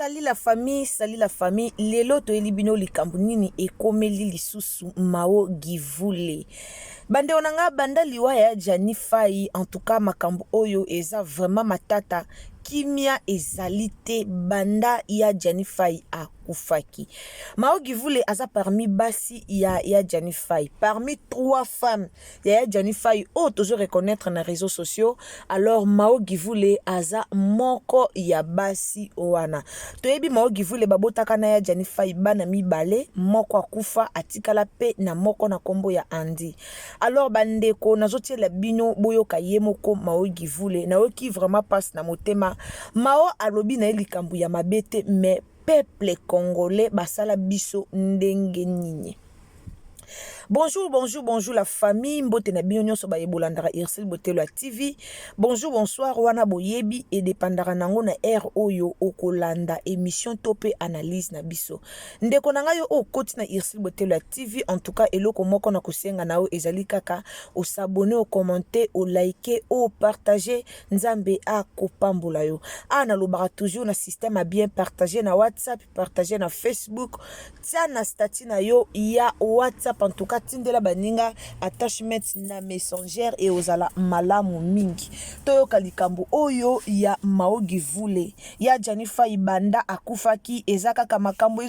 Salut la famille. Lelo to elibino likambu nini ekomeli lisusu Mao Givule. Bande onanga banda liwa ya Jani Fai, en tout cas makambu oyo eza vraiment matata. Kimia ezalite banda ya Jani Fai akufaki. Mao Givule aza parmi basi ya Jani Fai. Parmi 3 femmes ya Jani Fai, toujours reconnaître na réseaux sociaux. Alors Mao Givule aza moko ya basi owana. Toyebi Mao Givule babotaka na ya Jani Fai bana mibale, moko akufa atikala pe na moko na kombo ya Andi. Alors bandeko nazotie la bino boyoka yemoko Mao Givule na oki vraiment passe na motema. Mao alobi na likambu ya mabete, mais peuple congolais basala biso ndenge nini. Bonjour la famille. Mbote na bino nyonso ba yebolandara Irsil Botelo TV. Bonjour, bonsoir wana boyebi et dépendara nango na air oyo okolanda émission topé analyse na biso. Ndeko nanga yo okoti na Irsil Botelo TV. En tout cas eloko moko na kosenga nao ezali kaka o s'abonner, o commenter, o liker, o partager, nzambe a kopambola yo. Ana lobara toujours na système a bien partager na WhatsApp, partager na Facebook, tia na statut na yo ya WhatsApp. En tout cas tindela baninga attachment na messenger et ozala malamu mingi. Toyoka likambu oyo ya Mao Givule ya Jani Fai banda akufaki ezaka kama makambo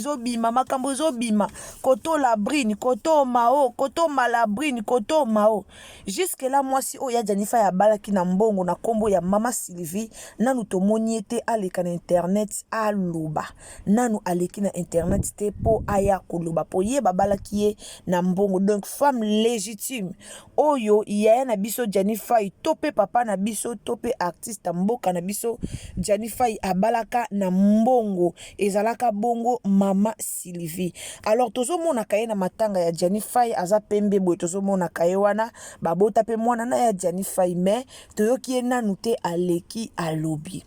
ezobima koto labrine koto Mao koto malabrine koto Mao jusque là moi si o ya Jani Fai abalaki na mbongo na kombo ya mama Sylvie nanu tomoni ete aleka na internet aluba nanu aleki na internet te po aya kuluba po ye babalaki ye na mbongo. Donc femme légitime oyo ya na biso Jani Fai topé papa na biso topé artiste mboka na biso Jani Fai abalaka na mbongo ezalaka bongo mama Sylvie. Alors tozo mona kaye na matanga ya Jani Fai aza pembe boy, tozo mona kaye wana babota pe mwana na ya Jani Fai, mais toyoki ye nanu te aleki alobi.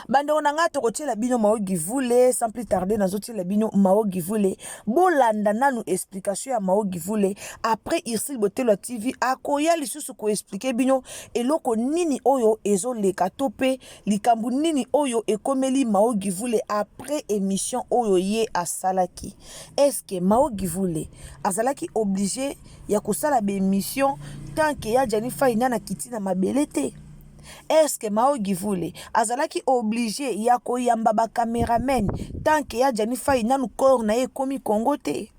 Bande onanga tokotiela bino Mao Givule sans plus tarder nazotiela bino Mao Givule bolanda nanu explication ya Mao Givule après Irsil Botelo TV akoya lisusu ko expliquer bino eloko nini oyo ezoleka tope likambu nini oyo ekomeli Mao Givule après émission oyo ye asalaki. Est-ce que Mao Givule azalaki obligé ya kosala be émission tant que ya Jani Fai nana kitina mabelete? Est-ce que Mao Givule azalaki obligé ya koyamba ba cameraman tant que ya Jani Fai nanu corps na ye komi Congo te?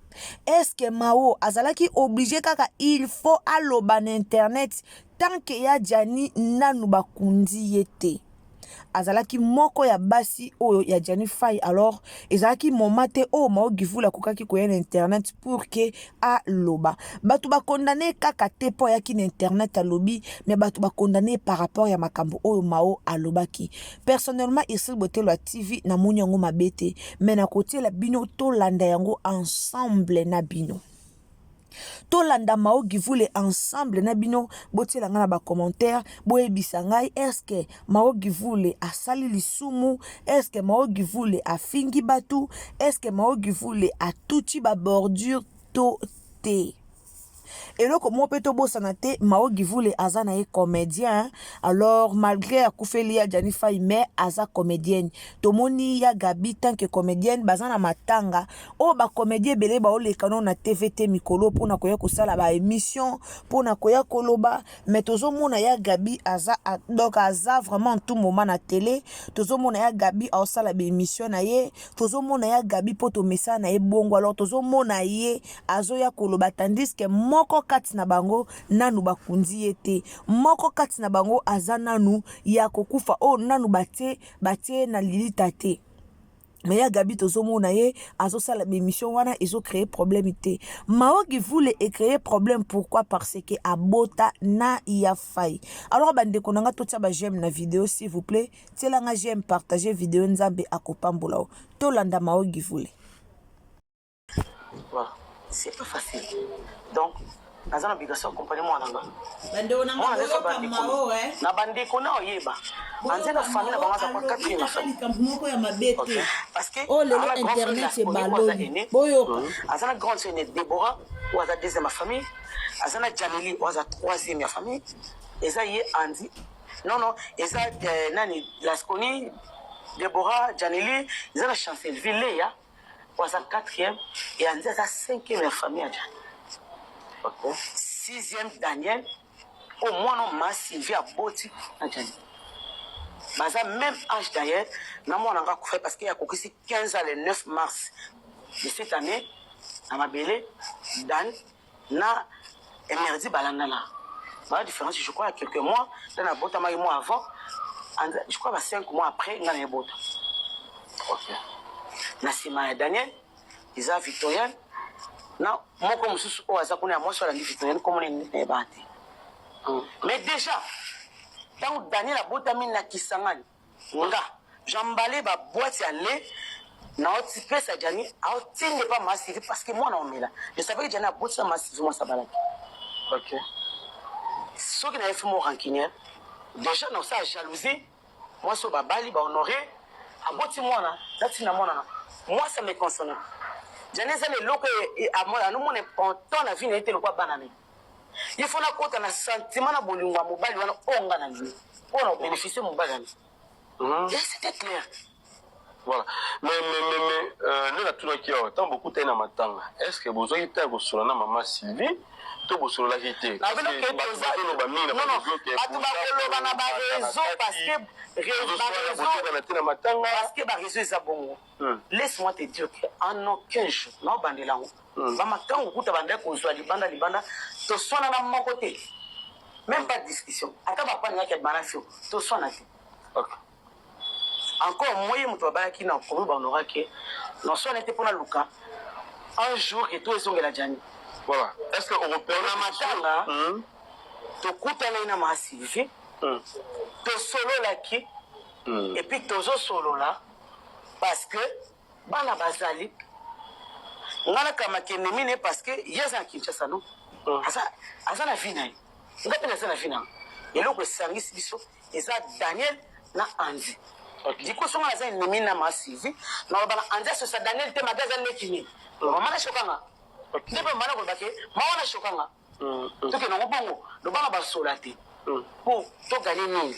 Est-ce que Mao azalaki obligé kaka il faut aloba na internet tant que ya Jani nanu bakundi yete? Azalaki moko ya basi oyo ya Jani Fai. Alors ezalaki momate o Mao Givule kokaki koya na internet pour que a loba batu ba condamné kaka te po ya ki na internet a lobby, mais batu ba condamné par rapport ya makambo oyo Mao alobaki. Personnellement Irsil Botelo TV na moni yango mabete, mais na côté la bino to landa yango ensemble na bino. Tolanda Mao Givule ensemble na bino botiela nga na ba commentaire boyebisa ngai, est-ce que Mao Givule asali lisumu? Est-ce que Mao Givule afingi batu? Est-ce que Mao Givule atuti ba bordure to te? Eloko mo peto bosana te Mao Givule aza na ye comédien. Alors malgré akufeli ya Jani Fai, mais aza comédienne. Tomoni ya Gabi tant que comédienne bazana matanga o ba comédien belé ba olekano na TVT mikolo pona koya kosala ba émission pona koya koloba, mais tozo mona ya Gabi aza donc aza vraiment tout moment na télé. Tozo mona ya Gabi a osala ba émission na ye, tozo mona ya Gabi poto message na ye bongo. Alors tozo mona ye azo ya koloba, tandis que moko kati na bango nanu bakundi ete moko kati na bango aza nanu ya kokufa o nanu batie na lilita te. Mais ya Gabi tozomona ye azo sala émission wana ezo créer problème te. Mao Givule e créer problème pourquoi? Parce que abota na ya Fai. Alors bande konanga totia ba j'aime na vidéo s'il vous plaît, tela nga j'aime, partager vidéo nzambe akopambola to landa Mao Givule. Voilà, c'est pas facile. Donc nazana obligation accompagner moi nanga bande onanga Mao na bande kona oyeba anze na famille na bangaza kwa 4 na famille moko ya mabete. Okay. Parce que oh le internet c'est ballon boyoka azana grande sœur Déborah ou aza deuxième ma famille, azana Jamili ou aza troisième ya famille, eza ye Andi non eza nani Lasconi Deborah Janeli ils ont la chance ville ya waza 4e et Andy a 5e la famille à Jan. OK. 6e Daniel au moins non ma Sylvie a boti à Jan. Baza même âge d'ailleurs na moi on a fait parce qu'il y a 15 ans le 9 mars de cette année à Mabele Dan na Emerdi Balandana. La différence je crois il y a quelques mois dans la botte à mois avant je crois 5 mois après dans les bottes. OK. Na sima Daniel Isa Victorienne na moko mususu o aza kuna moi sur la Victorienne comme on est battu. Mais déjà tant Daniel a botami na kisangani nga j'emballé ba boîte à lait na otipé ça Jani a otinde pas massif parce que moi on est là je savais que Jani a boîte ça massif moi ça balaki. OK. Ce qui n'a fait mon rancunier déjà non ça jalousie moi so babali ba honoré a boîte moi là datina moi là moi ça me concerne Jani ça le loko à moi nous mon important la vie n'était le quoi banane il faut na kota na sentiment na bolingwa mobali wana onga na lui pour en bénéficier mobali et c'était clair. Voilà. Mais nous là tout qui a tant beaucoup de matanga. Est-ce que vous avez été au solana maman Sylvie tout vous sur la vérité parce que non parce que réseau est bon. Laisse-moi te dire qu'en aucun jour non bandela maman quand vous coûte bande ko zo libanda to sona na mon côté même pas de discussion ata ba pas ngaki banafio to sona. OK. Encore moyen mutu babaki na ko ba onora ke non sona était pour na luka un jour et tout ezonge la Jani. Voilà. Est-ce que on repère na matanga to kutana ina masivi to solo laki et puis tozo solo là parce que bana bazali ngana kama kenemine parce que yeza Kinshasa no asa na vina ngapi na sana vina eloko sangisi biso eza Daniel na Andy. Diko songa za nemina masivi na bana Andy so sa Daniel te magaza nekini mama na shokanga ndipo mana ko bake mama na shokanga to ke no bongo do bana ba solati pour to gagner nini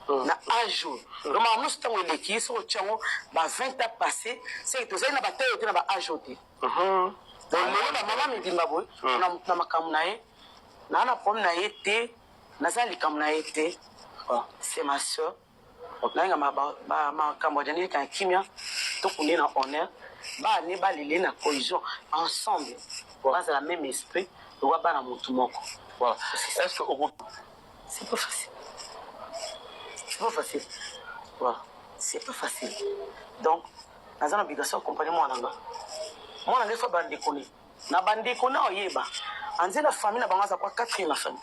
na un jour le maman nous sommes les qui sont tchango ba 20 ans passé c'est to na ba tayo te na ba ajouter donc le maman me dit ba boy na makamu nae na na pom na été na za likamu na été c'est ma soeur na ma Cambodgienne qui kimia to kunde na honneur ba ne ba lele na cohésion ensemble pas la même esprit on va pas na mutu moko. Voilà. Est-ce que c'est pas facile. C'est pas facile. Voilà. C'est pas facile. Donc, dans une obligation, comprenez moi nanga. Moi nanga faut bande déconner. Na bande déconner oyeba. Anze la famille na bangaza kwa 4e la famille.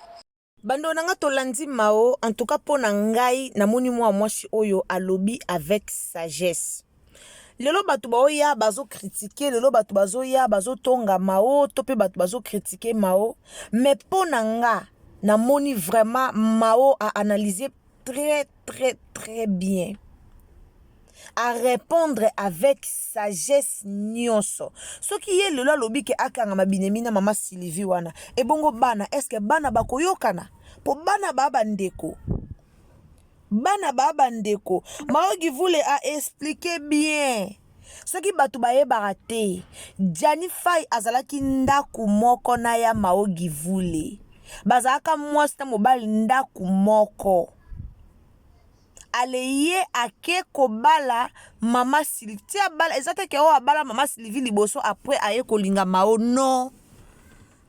Bando nanga tolandi mao en tout cas pona ngai na moni moi mwasi oyo alobi avec sagesse. Lelo batu baoya bazo critiquer lelo batu bazoya bazo tonga mao to pe batu bazo critiquer mao mais pona nga na moni vraiment mao a analysé très bien à répondre avec sagesse nyonso ce qui est le lobby ke akanga mabinemi na mama Sylvie wana e bongo bana est-ce que bana bakoyokana po bana baba ndeko Maogi voulait a expliquer bien ce qui batu baye barate Jani Fay azalaki ndaku moko na ya Maogi voulait bazaka mwasta mobile ndaku moko aleye ake kobala mama Sylvie tia bala ezate ke o abala mama Sylvie liboso après aye kolinga mao non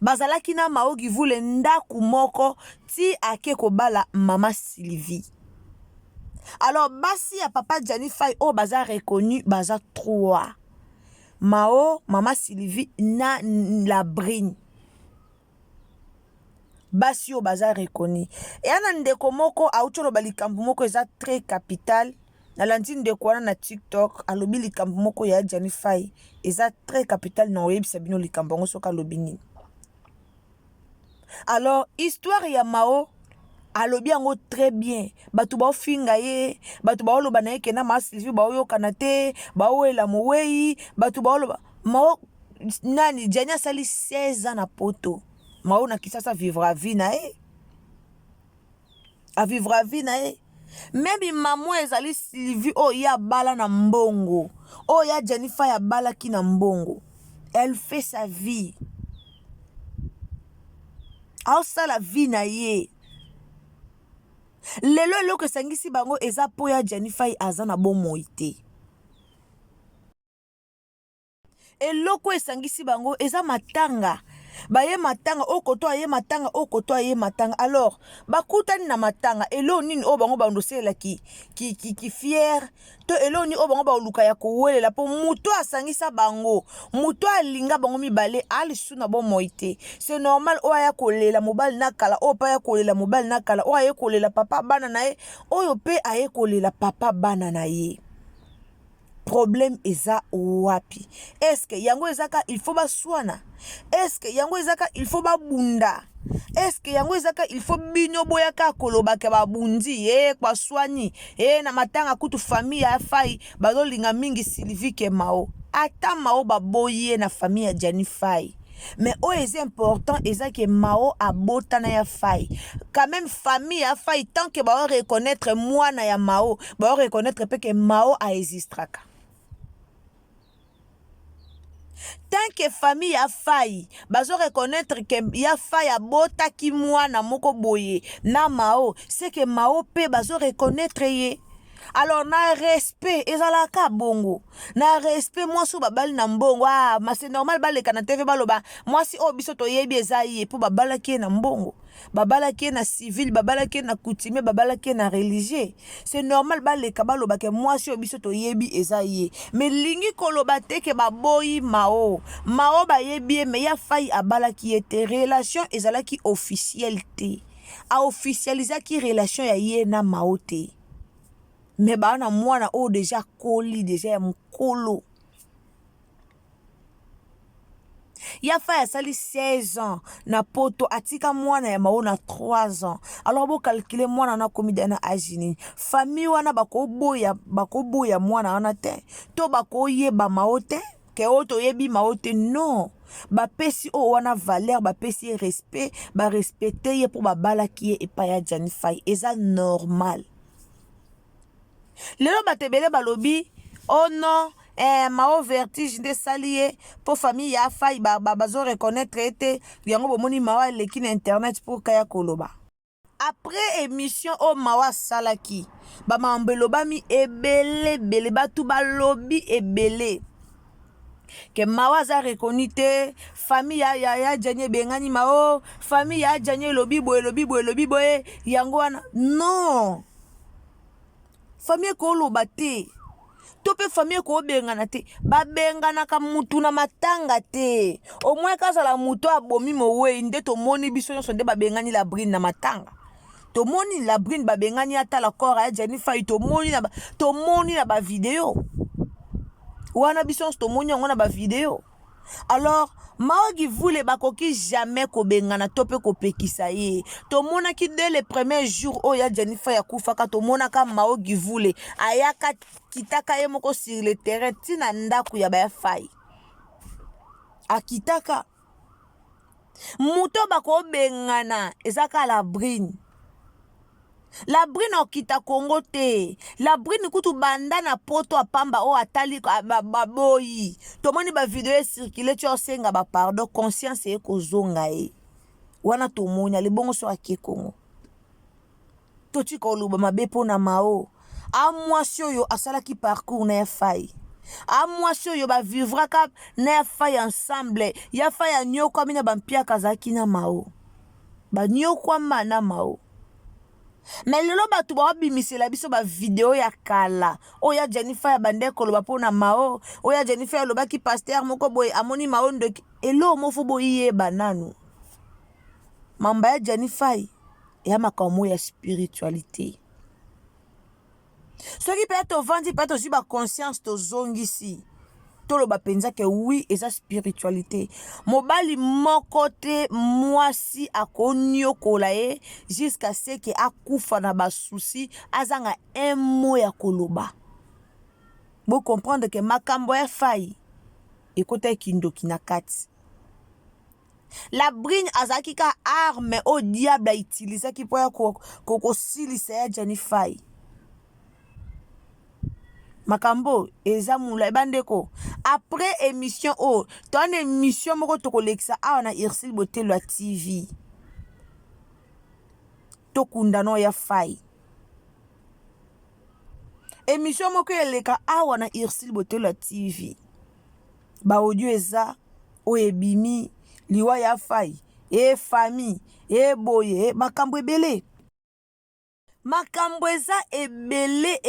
bazalaki na Maogi voulait ndaku moko ti ake kobala mama Sylvie. Alors basi ya papa Jani Fay o baza reconnu baza 3 Mao mama Sylvie na la brine basi o baza reconnu et ana ndeko moko aucholo balikambu moko eza très capital na landi ndeko wana na TikTok alobi likambu moko ya Jani Fay eza très capital na oyebisa bino likambu ngo soka alobi nini. Alors histoire ya Mao alobi yango très bien batu ba finga ye batu ba oloba na ye kena ma Sylvie ba oyokana te ba oela mowei batu ba oloba Mao nani Jani sali 16 ans na poto Mao na kisasa vivra vie na ye a vivra vie na ye Même maman ezali Sylvie oh ya bala na mbongo. Oh ya Jennifer ya bala ki na mbongo. Elle fait sa vie. Alors ça la vie na ye. Lelo eloko esangisi bango eza po ya Jennifer aza na bomoi te. Eloko esangisi bango eza matanga. Baye matanga okoto aye matanga okoto aye matanga. Alors bakutani na matanga elo nini o bango bandosela ki fier to elo ni o bango ba luka ya kowelela po muto asangisa bango muto alinga bango mibale ali suna bomoi te. C'est normal o aya kolela mobali nakala o pa ya kolela mobali nakala o aye kolela papa bana na ye oyo pe aye kolela papa bana na ye. Problème eza wapi? Est-ce que yango ezaka il faut baswana? Est-ce que yango ezaka il faut babunda? Est-ce que yango ezaka il faut bino boyaka koloba ke babundi kwa swani na matanga kutu famille ya fai bazolinga mingi Sylvie ke Mao ata Mao baboye na famille ya Jennifer. Mais oh c'est important eza que Mao abotana ya fai. Quand même famille ya fai tant que ba reconnaître moi na ya Mao, ba reconnaître pe que Mao a existraka. Tant que famille a failli, bazo reconnaître que ya failli a bota ki mwana moko boye na Mao, c'est que Mao pe bazo reconnaître ye. Alors na respect ezalaka bongo. Na respect moi sou babali na mbongo. Ah, mais c'est normal baleka na TV baloba. Moi si o biso to yebi ezayi po babala ki na mbongo. Babala ki na civil, babala ki na coutumier, babala ki na religieux. C'est normal baleka baloba ke moi si o biso to yebi ezayi. Mais lingi koloba te ke baboyi Mao. Mao ba yebi mais ya faille abala ki était relation ezalaki officialité. A officialiser ki relation ya ye na Mao te. Mais bana mwana o déjà koli déjà ya mukolo. Ya fa sali 16 ans na poto atika mwana ya Mao na 3 ans. Alors bo calculer mwana na komi dana ajini. Famille wana bakoboya mwana wana te. To bakoyeba Mao te. Ke oto yebi Mao te non. Ba pesi o wana valeur ba pesi respect ba respecter ye pour ba bala ki e pa ya Jennifer. Eza normal. Lelo batebele balobi oh non Mao vertige de salier pour famille ya faille bazo reconnaître ete yango bomoni Mao leki na internet pour kaya koloba. Après émission o Mao salaki ba mambeloba mi ebele bele batu balobi ebele que Mao a reconnu te famille ya Janye bengani Mao famille ya Janye lobi boye yango wana non. Famille ko loba te. Tope famille ko bengana te. Ba bengana ka mutu na matanga te. Au moins kaza la mutu abomi mowe nde to moni biso nyonso nde ba bengani la brine na matanga. To moni la brine ba bengani ata la corps ya Jennifer to moni na ba vidéo. Wana biso to moni ngo na ba vidéo. Alors Mao qui voulait bakoki jamais ko bengana tope ko pekisa ye. To mona ki dès les premiers jours o ya Jennifer ya kufaka to mona ka Mao qui voulait ayaka kitaka ye moko sur le terrain tina ndaku ya ba fai. Akitaka muto bako bengana ezaka la brine. La brine okita Congo te. La brine kutu banda na poto apamba o atali baboyi. Tomoni ba video circuler tu osenga ba pardon conscience e kozonga e. Wana tomoni ale bongo so ake Congo. Toti ko luba mabepo na Mao. A mwasio yo asalaki parcours na fai. A mwasio yo ba vivra ka na fai ensemble. Ya fai nyoko mina bampia kazaki na Mao. Ba nyoko na Mao. Mais lelo batu ba bimisela biso ba vidéo ya kala oya Jennifer ya bande koloba pona Mao oya Jennifer ya loba ki pasteur moko boy amoni Mao ndo elo mofu boye bananu mamba ya Jennifer ya makambo ya spiritualité soki pe to vandi pe to si ba conscience to zongisi toloba penza ke oui eza spiritualité mobali moko te mwasi akonyo kolae jusqu'à ce que akufa na ba souci azanga un mot ya koloba bo comprendre que makambo ya fai ekota kindoki na kati la brine azaki ka arme au diable a utilisé ki po ya ko silisa ya Jennifer makambo eza mula bandeko après émission o to une émission moko to kolekisa awa na Irsil Botelo TV to kundano ya fai émission moko eleka awa na Irsil Botelo TV ba audio eza o ebimi liwa ya fai e famille e boye makambo ebele makambo eza ebele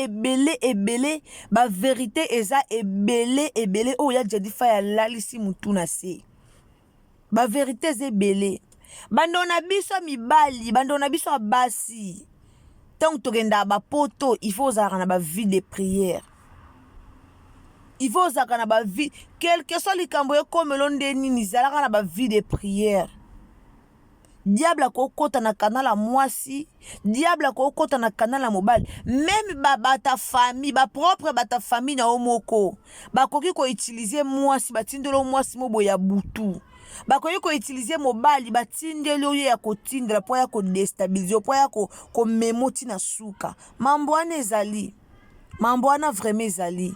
ba vérité eza ebele o ya jadi fa ya lalisi mutu na se ba vérité eza ebele bando na biso mibali bando na biso basi tant tokenda ba poto il faut zara na ba vie de prière il faut zara na ba vie quel que soit likambo ekomelo ndeni nizalaka na ba vie de prière. Diable ko kota na kanala mwasi, diable ko kota na kanala mobile, même bata famille, ba propre bata famille na omoko. Ba koki ko utiliser mwasi, batindelo mwasi mobo ya butu. Ba koki ko utiliser mobile, batindelo ya kotindela po ya ko déstabiliser, po ya ko memoti na suka. Mambo ane ezali. Mambo ana vraiment ezali.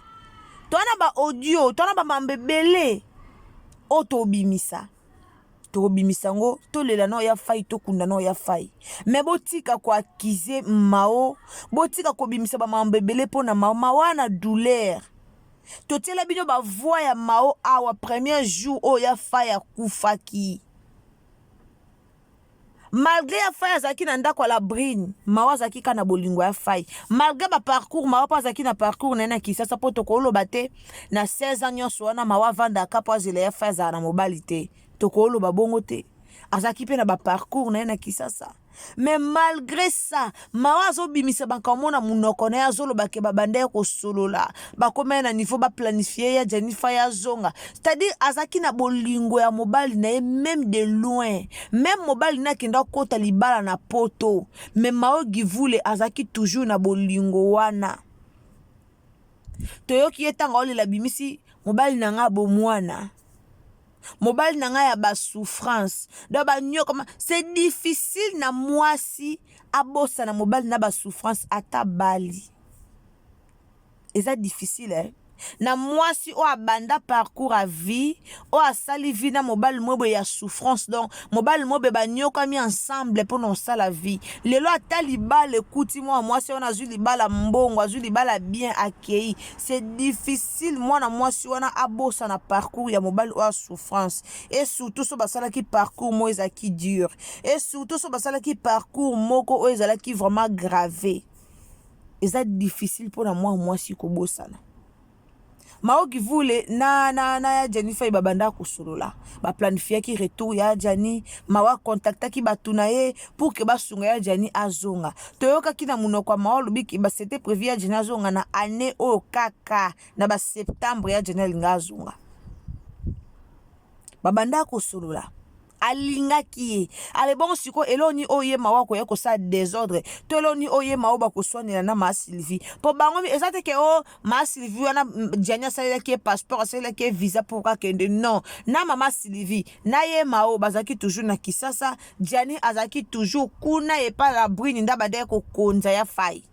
Tona ba audio, tona ba mambebele. Oto bimisa. To bimisango to lela no ya fai to kunda no ya fai me botika kwa kize mao botika ko bimisa ba mambebele pona mao mawana douleur to tela bino ba voix ya mao awa premier jour o ya fai ya kufaki malgré ya fai azaki na ndako la brine mao azaki kana bolingo ya fai malgré ba parcours mao pa azaki na parcours na kisasa poto ko lobate na 16 ans nyonso wana mao vanda kapo azele ya fai za na mobilité tokolo babongo te azaki pe na ba parcours na kisasa mais malgré ça mawazo bimisa bakamona munoko na azolo bake babande ko solola bakoma na niveau ba planifier ya Jennifer ya zonga c'est-à-dire azaki na bolingo ya mobile na même de loin même mobile na kenda kota libala na poto mais mao givule azaki toujours na bolingo wana toyoki etanga ole la bimisi mobile na nga bo mwana mobile nanga ya ba souffrance do ba nyo comme c'est difficile na mwasi abosa na mobile na ba souffrance ata bali eza difficile na mwasi o abanda parcours à vie o asali vie na mobile mobe ya souffrance donc mobile mobe ba nyo comme ensemble pour non ça la vie lelo ata libala ekuti moi mwasi on azuli libala mbongo azuli libala bien accueilli c'est difficile moi na mwasi wana abosa na parcours ya mobile o souffrance et surtout so basala ki parcours mo ezaki dur et surtout so basala ki parcours moko o ezala ki vraiment gravé eza difficile pour na mwasi ko bosana mao givule na ya Jennifer babanda kusolola ba planifier ki retour ya Jani mawa contacta ki batuna ye pour que basunga ya Jani azonga toyoka kina munoko mao lubiki ba c'était prévu ya Jani azonga na année o kaka na ba septembre ya Jani linga azonga babanda kusolola alingaki ale bon siko eloni oye mawako yako sa désordre to eloni oye maoba ko soanela na ma Sylvie po bango ezate ke o ma Sylvie wana Jania sala ki passeport sala ki visa pour ka kende non na mama Sylvie na ye mao bazaki toujours na kisasa Jani azaki toujours kuna e pa la brine ndaba de ko konza ya fai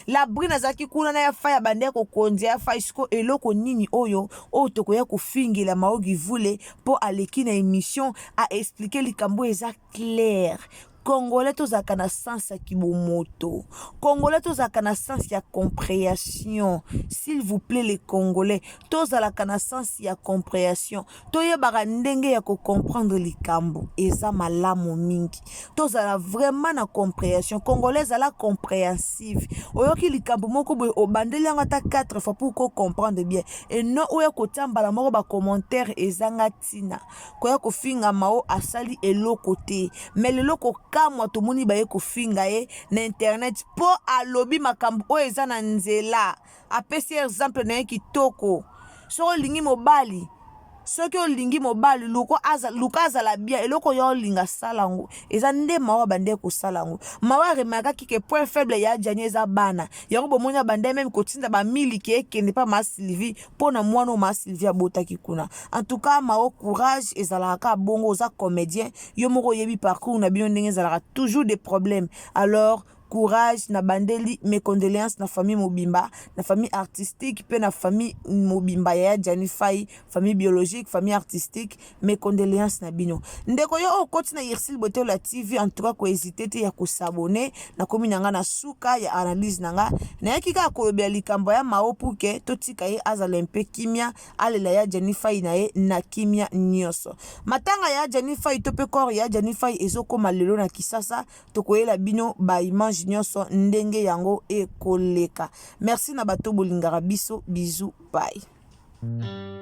la brine azaki kuna na ya faya bande ko konzi ya faya siko eloko nini oyo o toko ya kufingila maogi vule po aleki na émission a expliquer likambo eza clair Congolais tozaka na sens ya kibomoto Congolais tozaka na sens ya compréhension s'il vous plaît les Congolais tozalaka na sens ya compréhension toyebaka ndenge ya ko comprendre likambo eza malamu mingi tozala vraiment na compréhension Congolais ala compréhensive oyoki likambo moko boye obandeli yango ata 4 fois pour ko comprendre bien et non oya kotambala moko ba commentaire ezanga tina koya kofinga mao asali eloko te mais leloko kamwa tomoni baye kofinga ye na internet po alobi makambo o eza na nzela apesi exemple na ye kitoko so lingi mobali soki olingi mobali luka azala bien eloko yo linga salango eza nde mawa bande ko salango mawa remaka ki point faible ya Jani eza bana yango bomoni bande même kotinda ba miliki ekende pa ma Sylvie pona mwana ma Sylvie abota kikuna en tout cas mawa courage ezala ka bongo za comédien yo moko yebi parcours na bino ndenge ezala toujours des problèmes alors courage na bandeli mes condoléances na famille mobimba na famille artistique pe na famille mobimba ya Janifai famille biologique famille artistique mes condoléances na bino ndeko yo okoti na Irsil Botelo TV en tout cas ko hésiter te ya ko s'abonner na komi nanga na suka ya analyse nanga na yakika kolobela likambo ya maopuke totika ye azala mpe kimia alela ya Janifai na ye na kimia nyoso matanga ya Janifai to pe corps ya Janifai ezokoma lelo na Kisasa tokoyela bino ba image nyonso ndenge yango ekoleka merci na bato bolingaka biso bisous bye